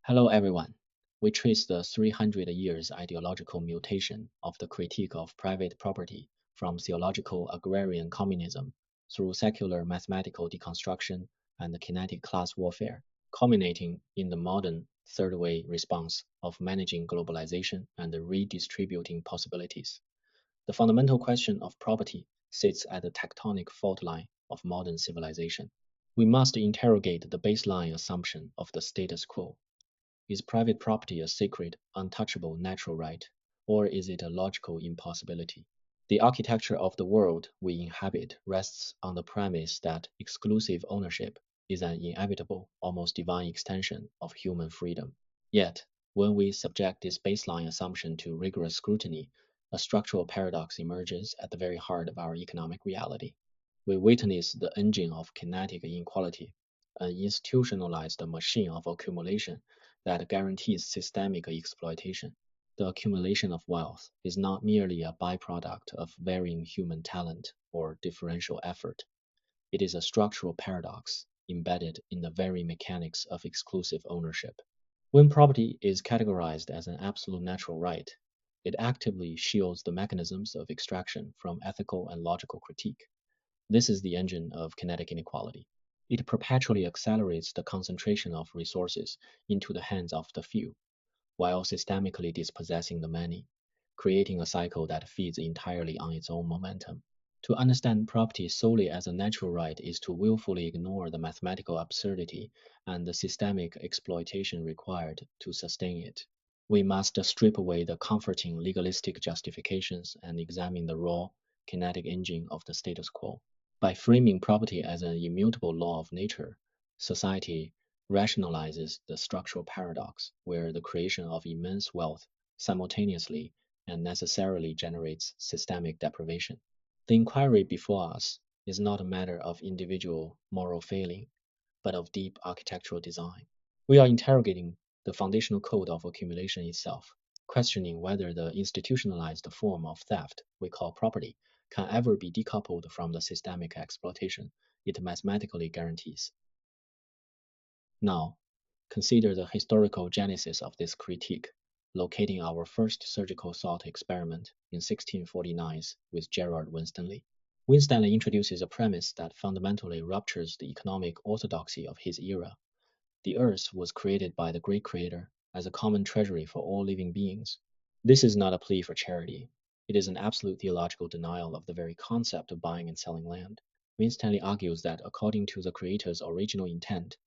Hello, everyone. We trace the 300 years ideological mutation of the critique of private property from theological agrarian communism through secular mathematical deconstruction and the kinetic class warfare, culminating in the modern third way response of managing globalization and redistributing possibilities. The fundamental question of property sits at the tectonic fault line of modern civilization. We must interrogate the baseline assumption of the status quo. Is private property a sacred, untouchable natural right, or is it a logical impossibility? The architecture of the world we inhabit rests on the premise that exclusive ownership is an inevitable, almost divine extension of human freedom. Yet, when we subject this baseline assumption to rigorous scrutiny, a structural paradox emerges at the very heart of our economic reality. We witness the engine of kinetic inequality, an institutionalized machine of accumulation that guarantees systemic exploitation. The accumulation of wealth is not merely a byproduct of varying human talent or differential effort. It is a structural paradox embedded in the very mechanics of exclusive ownership. When property is categorized as an absolute natural right, it actively shields the mechanisms of extraction from ethical and logical critique. This is the engine of kinetic inequality. It perpetually accelerates the concentration of resources into the hands of the few, while systemically dispossessing the many, creating a cycle that feeds entirely on its own momentum. To understand property solely as a natural right is to willfully ignore the mathematical absurdity and the systemic exploitation required to sustain it. We must strip away the comforting legalistic justifications and examine the raw, kinetic engine of the status quo. By framing property as an immutable law of nature, society rationalizes the structural paradox where the creation of immense wealth simultaneously and necessarily generates systemic deprivation. The inquiry before us is not a matter of individual moral failing, but of deep architectural design. We are interrogating the foundational code of accumulation itself, questioning whether the institutionalized form of theft we call property can ever be decoupled from the systemic exploitation it mathematically guarantees. Now, consider the historical genesis of this critique, locating our first surgical thought experiment in 1649 with Gerrard Winstanley. Winstanley introduces a premise that fundamentally ruptures the economic orthodoxy of his era. The earth was created by the great creator as a common treasury for all living beings. This is not a plea for charity. It is an absolute theological denial of the very concept of buying and selling land. Winstanley argues that according to the creator's original intent,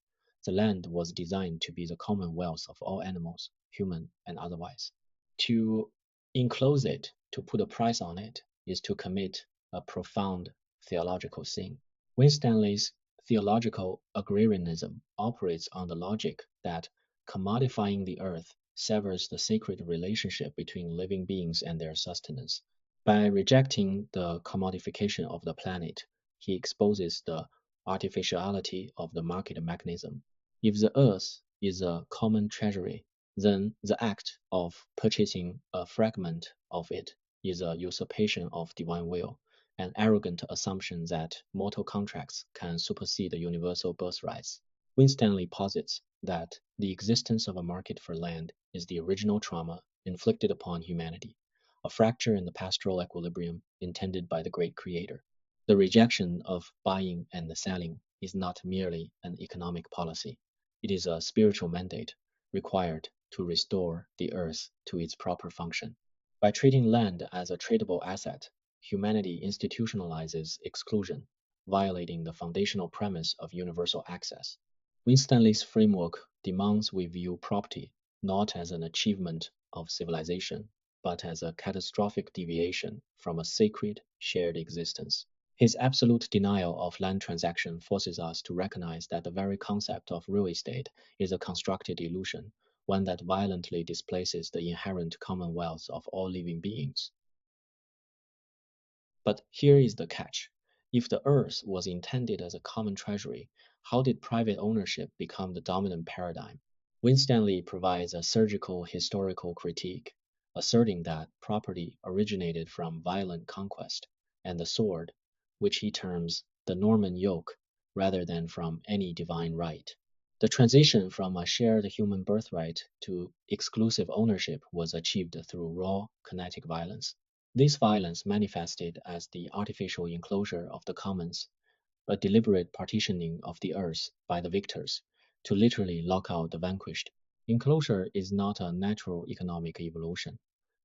the land was designed to be the commonwealth of all animals, human and otherwise. To enclose it, to put a price on it, is to commit a profound theological sin. Winstanley's theological agrarianism operates on the logic that commodifying the earth severs the sacred relationship between living beings and their sustenance. By rejecting the commodification of the planet, he exposes the artificiality of the market mechanism. If the earth is a common treasury, then the act of purchasing a fragment of it is a usurpation of divine will, an arrogant assumption that mortal contracts can supersede the universal birthrights. Winstanley posits that the existence of a market for land is the original trauma inflicted upon humanity, a fracture in the pastoral equilibrium intended by the great creator. The rejection of buying and selling is not merely an economic policy. It is a spiritual mandate required to restore the earth to its proper function. By treating land as a tradable asset, humanity institutionalizes exclusion, violating the foundational premise of universal access. Winstanley's framework demands we view property not as an achievement of civilization, but as a catastrophic deviation from a sacred, shared existence. His absolute denial of land transaction forces us to recognize that the very concept of real estate is a constructed illusion, one that violently displaces the inherent commonwealth of all living beings. But here is the catch. If the earth was intended as a common treasury, how did private ownership become the dominant paradigm? Winstanley provides a surgical historical critique, asserting that property originated from violent conquest, and the sword, which he terms the Norman yoke, rather than from any divine right. The transition from a shared human birthright to exclusive ownership was achieved through raw kinetic violence. This violence manifested as the artificial enclosure of the commons, a deliberate partitioning of the earth by the victors to literally lock out the vanquished. Enclosure is not a natural economic evolution.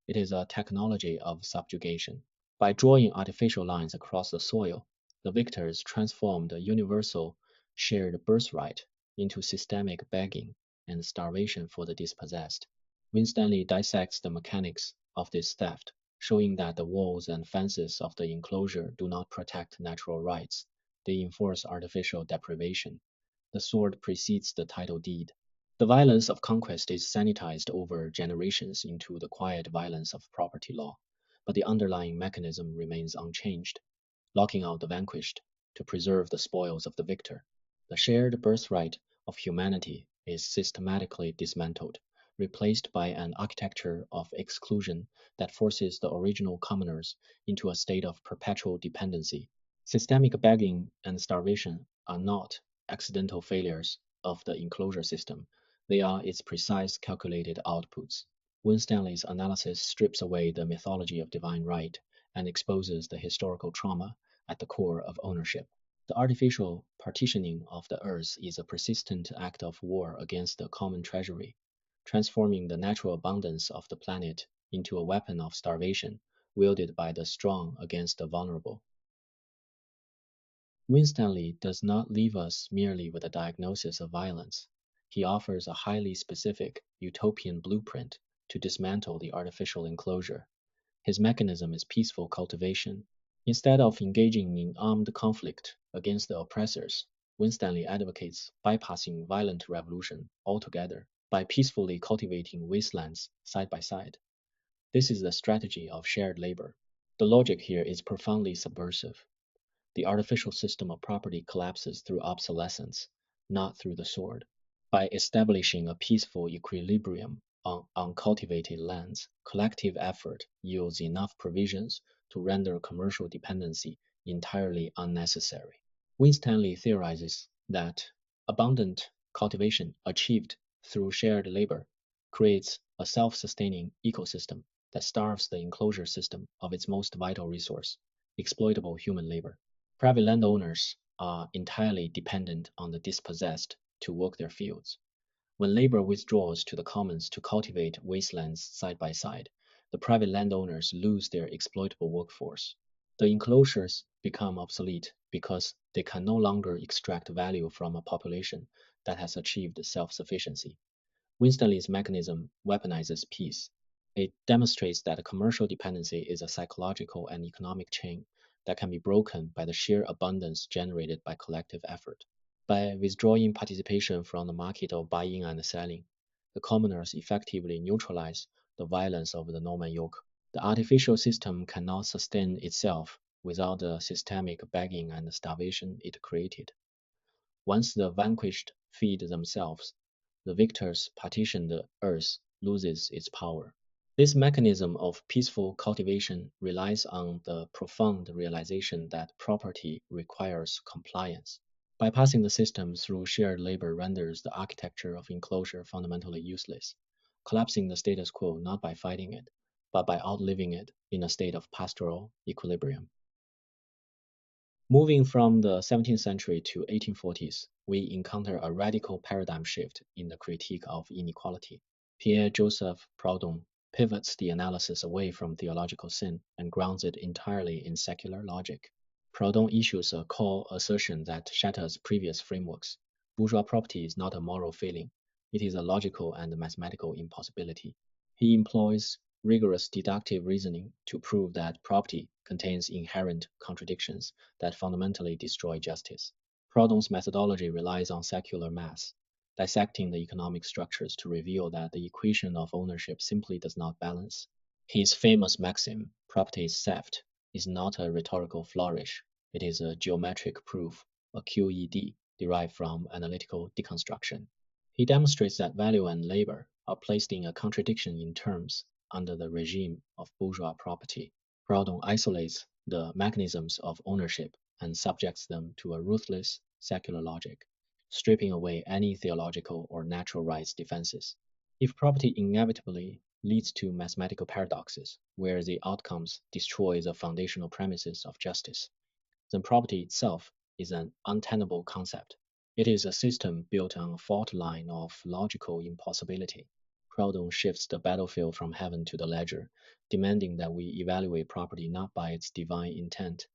It is a technology of subjugation. By drawing artificial lines across the soil, the victors transformed the universal shared birthright into systemic begging and starvation for the dispossessed. Winstanley dissects the mechanics of this theft, showing that the walls and fences of the enclosure do not protect natural rights, they enforce artificial deprivation. The sword precedes the title deed. The violence of conquest is sanitized over generations into the quiet violence of property law, but the underlying mechanism remains unchanged, locking out the vanquished to preserve the spoils of the victor. The shared birthright of humanity is systematically dismantled, replaced by an architecture of exclusion that forces the original commoners into a state of perpetual dependency. Systemic begging and starvation are not accidental failures of the enclosure system, they are its precise calculated outputs. Winstanley's analysis strips away the mythology of divine right and exposes the historical trauma at the core of ownership. The artificial partitioning of the earth is a persistent act of war against the common treasury, transforming the natural abundance of the planet into a weapon of starvation wielded by the strong against the vulnerable. Winstanley does not leave us merely with a diagnosis of violence. He offers a highly specific utopian blueprint to dismantle the artificial enclosure. His mechanism is peaceful cultivation. Instead of engaging in armed conflict against the oppressors, Winstanley advocates bypassing violent revolution altogether by peacefully cultivating wastelands side by side. This is the strategy of shared labor. The logic here is profoundly subversive. The artificial system of property collapses through obsolescence, not through the sword. By establishing a peaceful equilibrium on uncultivated lands, collective effort yields enough provisions to render commercial dependency entirely unnecessary. Winstanley theorizes that abundant cultivation achieved through shared labor creates a self-sustaining ecosystem that starves the enclosure system of its most vital resource, exploitable human labor. Private landowners are entirely dependent on the dispossessed to work their fields. When labor withdraws to the commons to cultivate wastelands side by side, the private landowners lose their exploitable workforce. The enclosures become obsolete because they can no longer extract value from a population that has achieved self-sufficiency. Winstanley's mechanism weaponizes peace. It demonstrates that commercial dependency is a psychological and economic chain that can be broken by the sheer abundance generated by collective effort. By withdrawing participation from the market of buying and selling, the commoners effectively neutralize the violence of the Norman yoke. The artificial system cannot sustain itself without the systemic begging and starvation it created. Once the vanquished feed themselves, the victor's partitioned earth loses its power. This mechanism of peaceful cultivation relies on the profound realization that property requires compliance. Bypassing the system through shared labor renders the architecture of enclosure fundamentally useless, collapsing the status quo not by fighting it, but by outliving it in a state of pastoral equilibrium. Moving from the 17th century to 1840s, we encounter a radical paradigm shift in the critique of inequality. Pierre-Joseph Proudhon pivots the analysis away from theological sin and grounds it entirely in secular logic. Proudhon issues a core assertion that shatters previous frameworks. Bourgeois property is not a moral failing, it is a logical and mathematical impossibility. He employs rigorous deductive reasoning to prove that property contains inherent contradictions that fundamentally destroy justice. Proudhon's methodology relies on secular math, dissecting the economic structures to reveal that the equation of ownership simply does not balance. His famous maxim, property is theft, is not a rhetorical flourish, it is a geometric proof, a QED, derived from analytical deconstruction. He demonstrates that value and labor are placed in a contradiction in terms under the regime of bourgeois property. Proudhon isolates the mechanisms of ownership and subjects them to a ruthless secular logic. stripping away any theological or natural rights defenses. If property inevitably leads to mathematical paradoxes, where the outcomes destroy the foundational premises of justice, then property itself is an untenable concept. It is a system built on a fault line of logical impossibility. Proudhon shifts the battlefield from heaven to the ledger, demanding that we evaluate property not by its divine intent,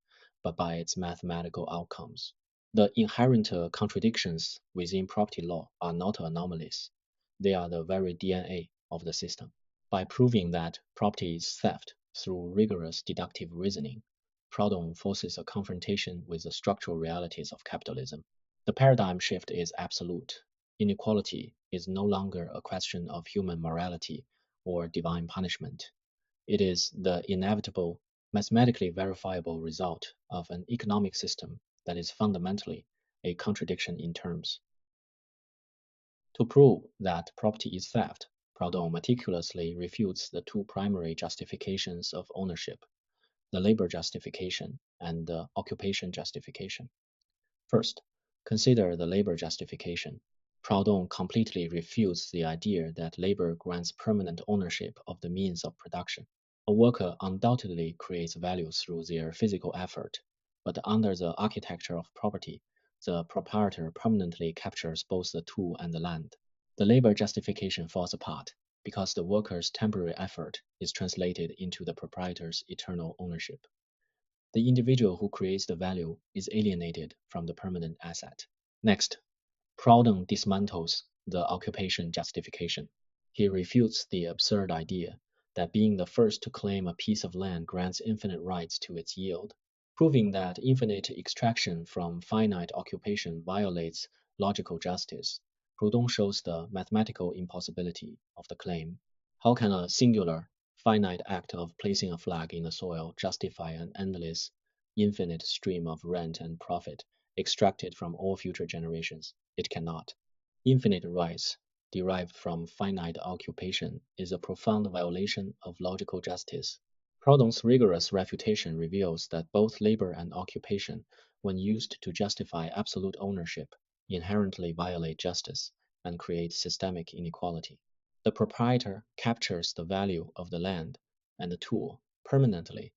but by its mathematical outcomes. The inherent contradictions within property law are not anomalies. They are the very DNA of the system. By proving that property is theft through rigorous deductive reasoning, Proudhon forces a confrontation with the structural realities of capitalism. The paradigm shift is absolute. Inequality is no longer a question of human morality or divine punishment. It is the inevitable, mathematically verifiable result of an economic system that is fundamentally a contradiction in terms. To prove that property is theft, Proudhon meticulously refutes the two primary justifications of ownership, the labor justification and the occupation justification. First, consider the labor justification. Proudhon completely refutes the idea that labor grants permanent ownership of the means of production. A worker undoubtedly creates value through their physical effort, but under the architecture of property, the proprietor permanently captures both the tool and the land. The labor justification falls apart because the worker's temporary effort is translated into the proprietor's eternal ownership. The individual who creates the value is alienated from the permanent asset. Next, Proudhon dismantles the occupation justification. He refutes the absurd idea that being the first to claim a piece of land grants infinite rights to its yield. Proving that infinite extraction from finite occupation violates logical justice, Proudhon shows the mathematical impossibility of the claim. How can a singular, finite act of placing a flag in the soil justify an endless, infinite stream of rent and profit extracted from all future generations? It cannot. Infinite rights derived from finite occupation is a profound violation of logical justice. Proudhon's rigorous refutation reveals that both labor and occupation, when used to justify absolute ownership, inherently violate justice and create systemic inequality. The proprietor captures the value of the land and the tool permanently,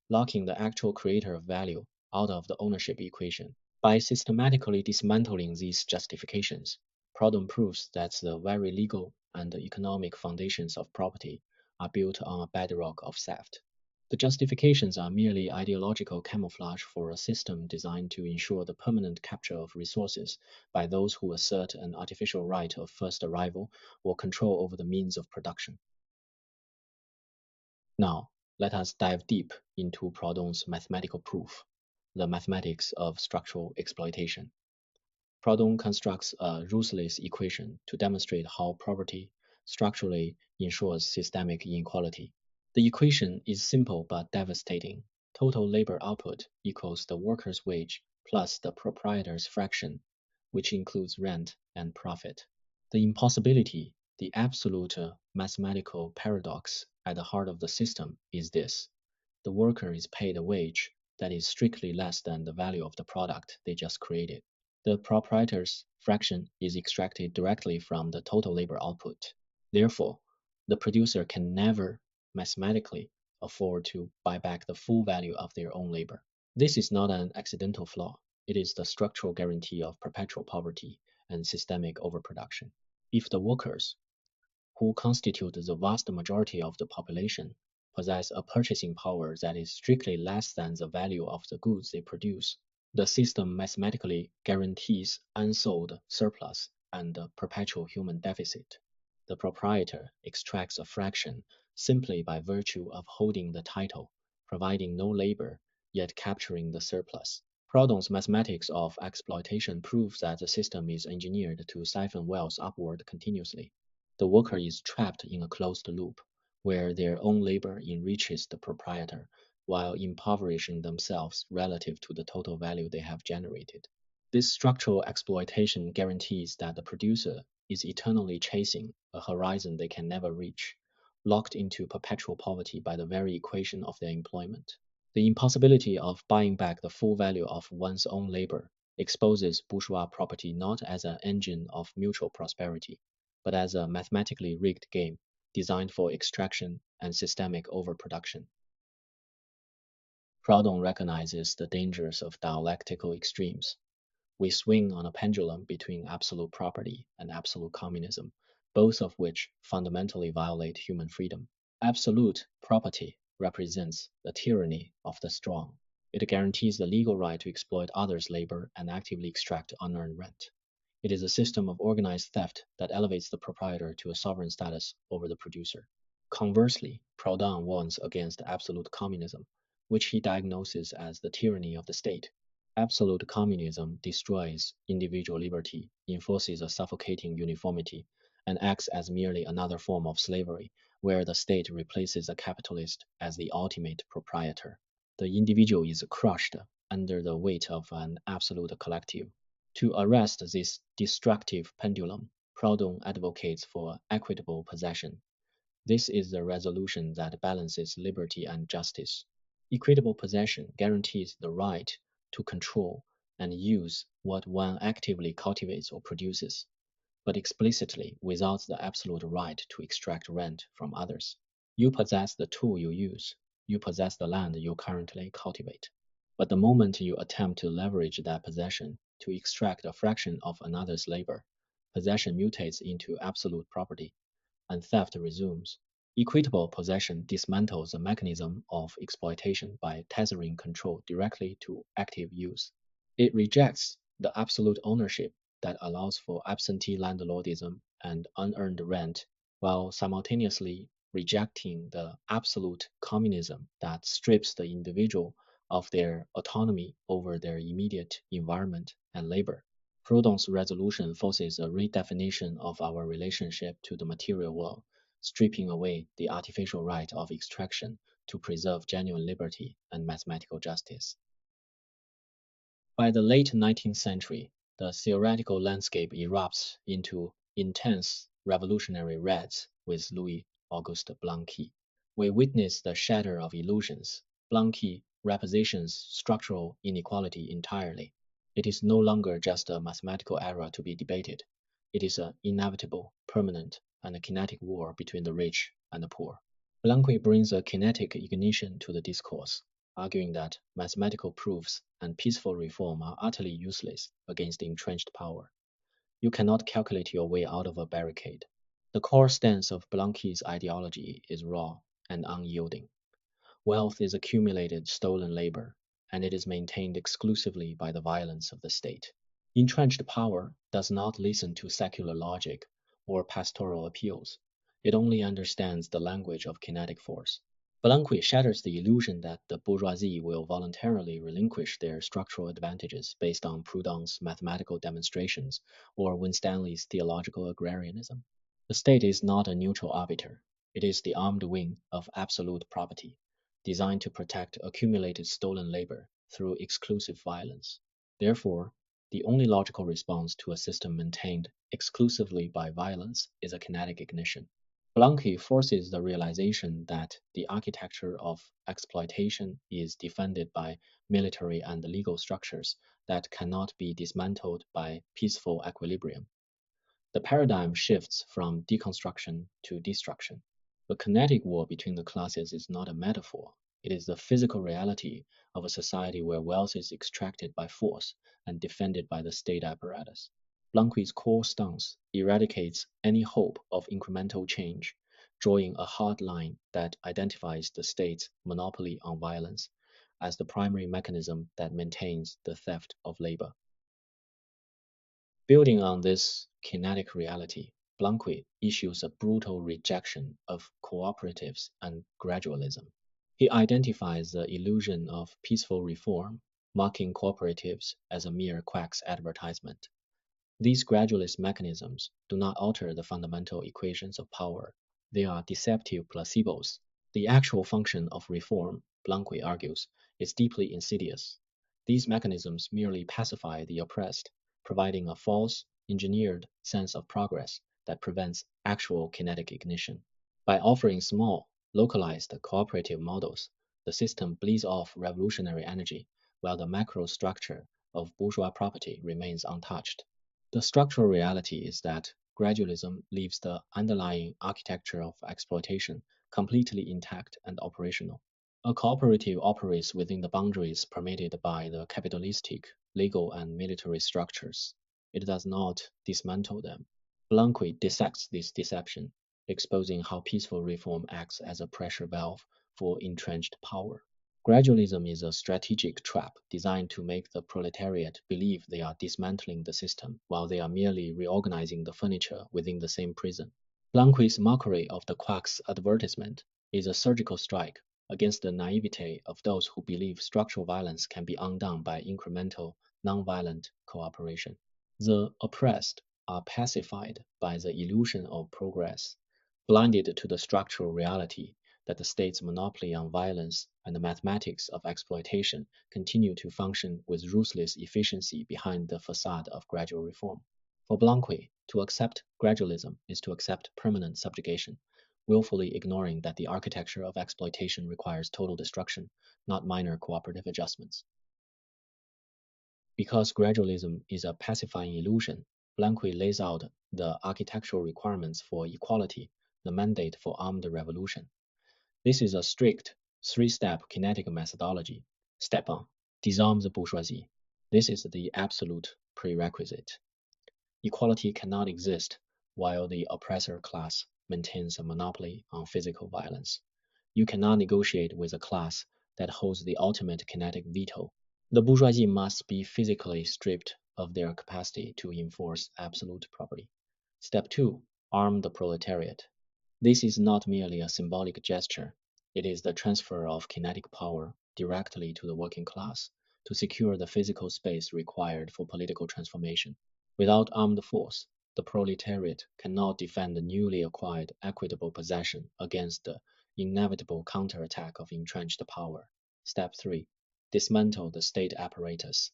locking the actual creator of value out of the ownership equation. By systematically dismantling these justifications, Proudhon proves that the very legal and economic foundations of property are built on a bedrock of theft. The justifications are merely ideological camouflage for a system designed to ensure the permanent capture of resources by those who assert an artificial right of first arrival or control over the means of production. Now, let us dive deep into Proudhon's mathematical proof, the mathematics of structural exploitation. Proudhon constructs a ruthless equation to demonstrate how property structurally ensures systemic inequality. The equation is simple but devastating. Total labor output equals the worker's wage plus the proprietor's fraction, which includes rent and profit. The impossibility, the absolute mathematical paradox at the heart of the system is this: the worker is paid a wage that is strictly less than the value of the product they just created. The proprietor's fraction is extracted directly from the total labor output. Therefore, the producer can never mathematically afford to buy back the full value of their own labor. This is not an accidental flaw. It is the structural guarantee of perpetual poverty and systemic overproduction. If the workers, who constitute the vast majority of the population, possess a purchasing power that is strictly less than the value of the goods they produce, the system mathematically guarantees unsold surplus and a perpetual human deficit. The proprietor extracts a fraction simply by virtue of holding the title, providing no labor, yet capturing the surplus. Proudhon's mathematics of exploitation proves that the system is engineered to siphon wealth upward continuously. The worker is trapped in a closed loop, where their own labor enriches the proprietor, while impoverishing themselves relative to the total value they have generated. This structural exploitation guarantees that the producer is eternally chasing a horizon they can never reach, locked into perpetual poverty by the very equation of their employment. The impossibility of buying back the full value of one's own labor exposes bourgeois property not as an engine of mutual prosperity, but as a mathematically rigged game designed for extraction and systemic overproduction. Proudhon recognizes the dangers of dialectical extremes. We swing on a pendulum between absolute property and absolute communism, both of which fundamentally violate human freedom. Absolute property represents the tyranny of the strong. It guarantees the legal right to exploit others' labor and actively extract unearned rent. It is a system of organized theft that elevates the proprietor to a sovereign status over the producer. Conversely, Proudhon warns against absolute communism, which he diagnoses as the tyranny of the state. Absolute communism destroys individual liberty, enforces a suffocating uniformity, and acts as merely another form of slavery, where the state replaces a capitalist as the ultimate proprietor. The individual is crushed under the weight of an absolute collective. To arrest this destructive pendulum, Proudhon advocates for equitable possession. This is the resolution that balances liberty and justice. Equitable possession guarantees the right to control and use what one actively cultivates or produces, but explicitly without the absolute right to extract rent from others. You possess the tool you use. You possess the land you currently cultivate. But the moment you attempt to leverage that possession to extract a fraction of another's labor, possession mutates into absolute property, and theft resumes. Equitable possession dismantles the mechanism of exploitation by tethering control directly to active use. It rejects the absolute ownership that allows for absentee landlordism and unearned rent, while simultaneously rejecting the absolute communism that strips the individual of their autonomy over their immediate environment and labor. Proudhon's resolution forces a redefinition of our relationship to the material world, stripping away the artificial right of extraction to preserve genuine liberty and mathematical justice. By the late 19th century, the theoretical landscape erupts into intense revolutionary reds with Louis Auguste Blanqui. We witness the shatter of illusions. Blanqui repositions structural inequality entirely. It is no longer just a mathematical error to be debated. It is an inevitable, permanent, and a kinetic war between the rich and the poor. Blanqui brings a kinetic ignition to the discourse, arguing that mathematical proofs and peaceful reform are utterly useless against entrenched power. You cannot calculate your way out of a barricade. The core stance of Blanqui's ideology is raw and unyielding. Wealth is accumulated stolen labor, and it is maintained exclusively by the violence of the state. Entrenched power does not listen to secular logic or pastoral appeals. It only understands the language of kinetic force. Blanqui shatters the illusion that the bourgeoisie will voluntarily relinquish their structural advantages based on Proudhon's mathematical demonstrations or Winstanley's theological agrarianism. The state is not a neutral arbiter. It is the armed wing of absolute property, designed to protect accumulated stolen labor through exclusive violence. Therefore, the only logical response to a system maintained exclusively by violence is a kinetic ignition. Blanqui forces the realization that the architecture of exploitation is defended by military and legal structures that cannot be dismantled by peaceful equilibrium. The paradigm shifts from deconstruction to destruction. The kinetic war between the classes is not a metaphor. It is the physical reality of a society where wealth is extracted by force and defended by the state apparatus. Blanqui's core stance eradicates any hope of incremental change, drawing a hard line that identifies the state's monopoly on violence as the primary mechanism that maintains the theft of labor. Building on this kinetic reality, Blanqui issues a brutal rejection of cooperatives and gradualism. He identifies the illusion of peaceful reform, mocking cooperatives as a mere Quack's advertisement. These gradualist mechanisms do not alter the fundamental equations of power. They are deceptive placebos. The actual function of reform, Blanqui argues, is deeply insidious. These mechanisms merely pacify the oppressed, providing a false, engineered sense of progress that prevents actual kinetic ignition. By offering small, localized cooperative models, the system bleeds off revolutionary energy, while the macro structure of bourgeois property remains untouched. The structural reality is that gradualism leaves the underlying architecture of exploitation completely intact and operational. A cooperative operates within the boundaries permitted by the capitalistic, legal, and military structures. It does not dismantle them. Blanqui dissects this deception, exposing how peaceful reform acts as a pressure valve for entrenched power. Gradualism is a strategic trap designed to make the proletariat believe they are dismantling the system while they are merely reorganizing the furniture within the same prison. Blanqui's mockery of the Quack's advertisement is a surgical strike against the naivete of those who believe structural violence can be undone by incremental, nonviolent cooperation. The oppressed are pacified by the illusion of progress, blinded to the structural reality that the state's monopoly on violence and the mathematics of exploitation continue to function with ruthless efficiency behind the facade of gradual reform. For Blanqui, to accept gradualism is to accept permanent subjugation, willfully ignoring that the architecture of exploitation requires total destruction, not minor cooperative adjustments. Because gradualism is a pacifying illusion, Blanqui lays out the architectural requirements for equality, the mandate for armed revolution. This is a strict three-step kinetic methodology. Step 1. Disarm the bourgeoisie. This is the absolute prerequisite. Equality cannot exist while the oppressor class maintains a monopoly on physical violence. You cannot negotiate with a class that holds the ultimate kinetic veto. The bourgeoisie must be physically stripped of their capacity to enforce absolute property. Step 2. Arm the proletariat. This is not merely a symbolic gesture, it is the transfer of kinetic power directly to the working class to secure the physical space required for political transformation. Without armed force, the proletariat cannot defend the newly acquired equitable possession against the inevitable counterattack of entrenched power. Step 3. Dismantle the state apparatus.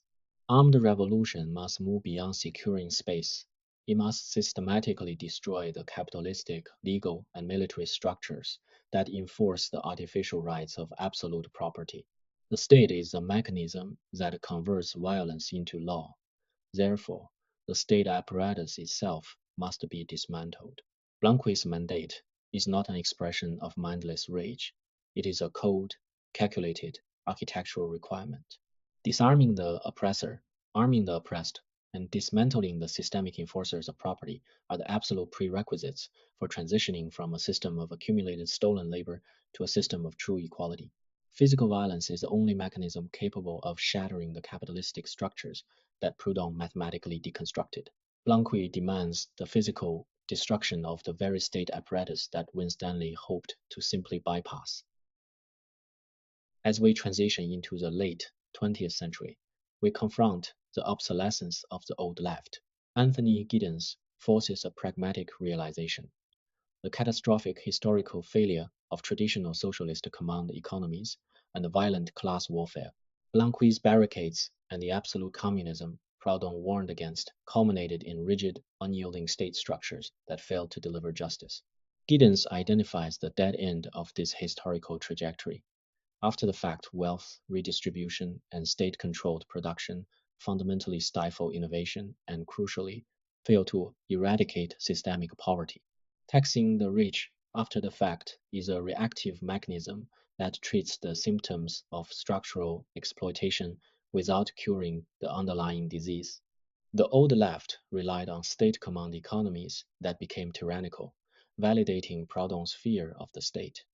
Armed revolution must move beyond securing space. It must systematically destroy the capitalistic, legal, and military structures that enforce the artificial rights of absolute property. The state is a mechanism that converts violence into law. Therefore, the state apparatus itself must be dismantled. Blanqui's mandate is not an expression of mindless rage. It is a cold, calculated architectural requirement. Disarming the oppressor, arming the oppressed, and dismantling the systemic enforcers of property are the absolute prerequisites for transitioning from a system of accumulated stolen labor to a system of true equality. Physical violence is the only mechanism capable of shattering the capitalistic structures that Proudhon mathematically deconstructed. Blanqui demands the physical destruction of the very state apparatus that Winstanley hoped to simply bypass. As we transition into the late 20th century, we confront the obsolescence of the old left. Anthony Giddens forces a pragmatic realization. The catastrophic historical failure of traditional socialist command economies and the violent class warfare. Blanqui's barricades and the absolute communism Proudhon warned against culminated in rigid, unyielding state structures that failed to deliver justice. Giddens identifies the dead end of this historical trajectory. After the fact, wealth redistribution and state-controlled production fundamentally stifle innovation and, crucially, fail to eradicate systemic poverty. Taxing the rich after the fact is a reactive mechanism that treats the symptoms of structural exploitation without curing the underlying disease. The old left relied on state command economies that became tyrannical, validating Proudhon's fear of the state.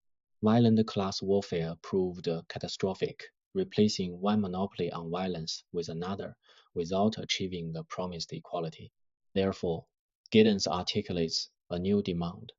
Violent class warfare proved catastrophic, replacing one monopoly on violence with another without achieving the promised equality. Therefore, Giddens articulates a new demand.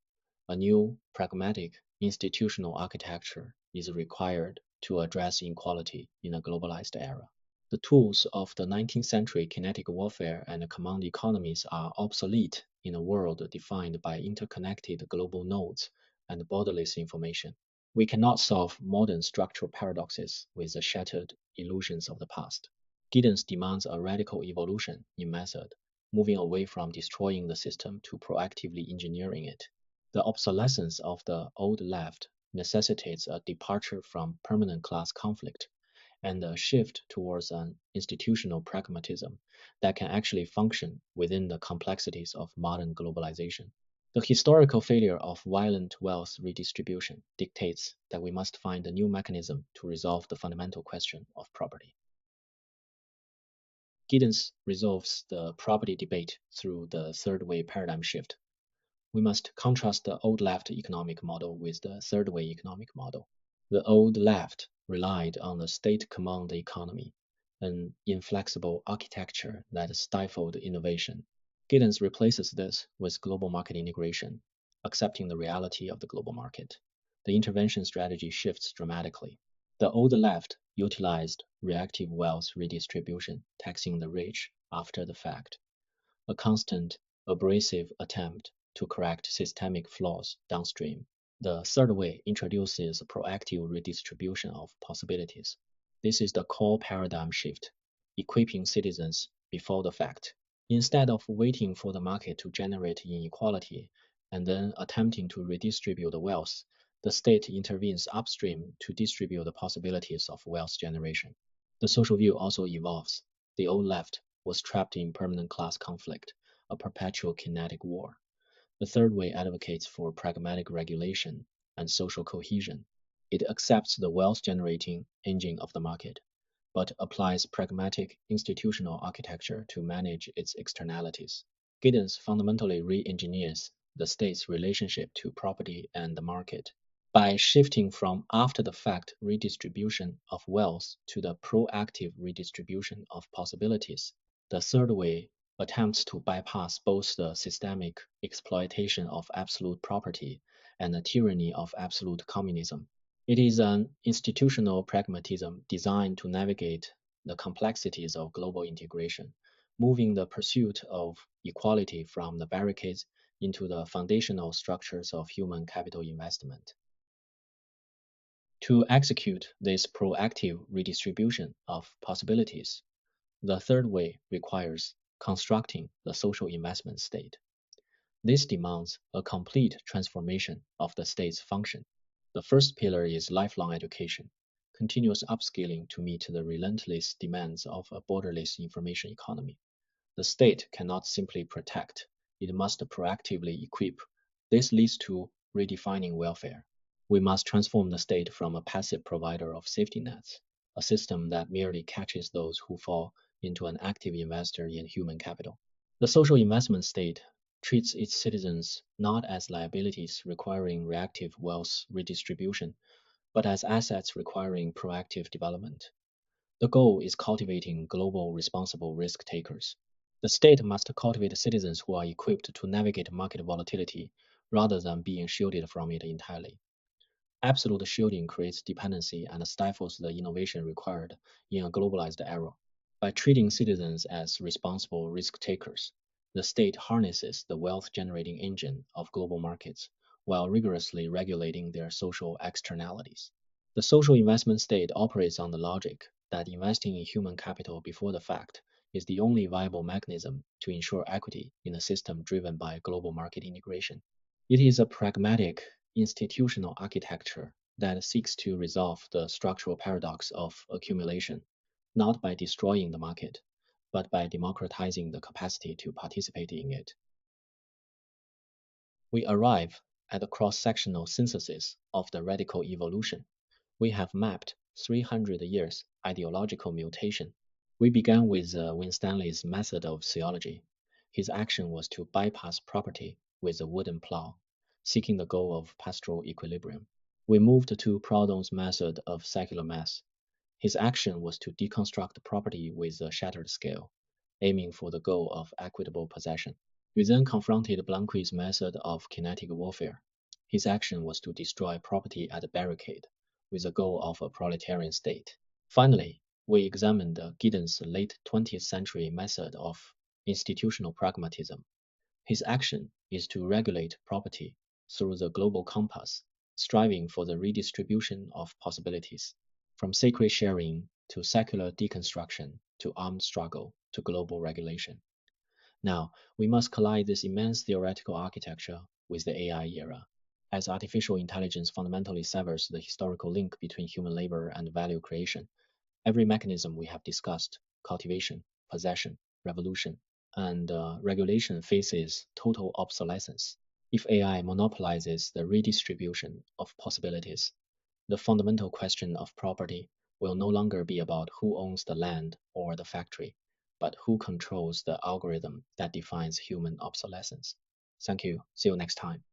A new, pragmatic, institutional architecture is required to address inequality in a globalized era. The tools of the 19th century kinetic warfare and command economies are obsolete in a world defined by interconnected global nodes and borderless information. We cannot solve modern structural paradoxes with the shattered illusions of the past. Giddens demands a radical evolution in method, moving away from destroying the system to proactively engineering it. The obsolescence of the old left necessitates a departure from permanent class conflict and a shift towards an institutional pragmatism that can actually function within the complexities of modern globalization. The historical failure of violent wealth redistribution dictates that we must find a new mechanism to resolve the fundamental question of property. Giddens resolves the property debate through the third way paradigm shift. We must contrast the old left economic model with the third way economic model. The old left relied on the state command economy, an inflexible architecture that stifled innovation. Giddens replaces this with global market integration, accepting the reality of the global market. The intervention strategy shifts dramatically. The old left utilized reactive wealth redistribution, taxing the rich after the fact, a constant, abrasive attempt to correct systemic flaws downstream. The third way introduces proactive redistribution of possibilities. This is the core paradigm shift, equipping citizens before the fact. Instead of waiting for the market to generate inequality and then attempting to redistribute the wealth, the state intervenes upstream to distribute the possibilities of wealth generation. The social view also evolves. The old left was trapped in permanent class conflict, a perpetual kinetic war. The third way advocates for pragmatic regulation and social cohesion. It accepts the wealth generating engine of the market, but applies pragmatic institutional architecture to manage its externalities. Giddens fundamentally re engineers the state's relationship to property and the market by shifting from after the fact redistribution of wealth to the proactive redistribution of possibilities. The third way attempts to bypass both the systemic exploitation of absolute property and the tyranny of absolute communism. It is an institutional pragmatism designed to navigate the complexities of global integration, moving the pursuit of equality from the barricades into the foundational structures of human capital investment. To execute this proactive redistribution of possibilities, the third way requires constructing the social investment state. This demands a complete transformation of the state's function. The first pillar is lifelong education, continuous upskilling to meet the relentless demands of a borderless information economy. The state cannot simply protect, it must proactively equip. This leads to redefining welfare. We must transform the state from a passive provider of safety nets, a system that merely catches those who fall into an active investor in human capital. The social investment state treats its citizens not as liabilities requiring reactive wealth redistribution, but as assets requiring proactive development. The goal is cultivating global responsible risk takers. The state must cultivate citizens who are equipped to navigate market volatility rather than being shielded from it entirely. Absolute shielding creates dependency and stifles the innovation required in a globalized era. By treating citizens as responsible risk takers, the state harnesses the wealth generating engine of global markets while rigorously regulating their social externalities. The social investment state operates on the logic that investing in human capital before the fact is the only viable mechanism to ensure equity in a system driven by global market integration. It is a pragmatic institutional architecture that seeks to resolve the structural paradox of accumulation, not by destroying the market, but by democratizing the capacity to participate in it. We arrive at the cross-sectional synthesis of the radical evolution. We have mapped 300 years ideological mutation. We began with Winstanley's method of theology. His action was to bypass property with a wooden plow, seeking the goal of pastoral equilibrium. We moved to Proudhon's method of secular math. His action was to deconstruct property with a shattered scale, aiming for the goal of equitable possession. We then confronted Blanqui's method of kinetic warfare. His action was to destroy property at Barricade, with the goal of a proletarian state. Finally, we examined Giddens' late 20th century method of institutional pragmatism. His action is to regulate property through the global compass, striving for the redistribution of possibilities, from sacred sharing to secular deconstruction to armed struggle to global regulation. Now, we must collide this immense theoretical architecture with the AI era, as artificial intelligence fundamentally severs the historical link between human labor and value creation. Every mechanism we have discussed, cultivation, possession, revolution, and regulation faces total obsolescence. If AI monopolizes the redistribution of possibilities, the fundamental question of property will no longer be about who owns the land or the factory, but who controls the algorithm that defines human obsolescence. Thank you. See you next time.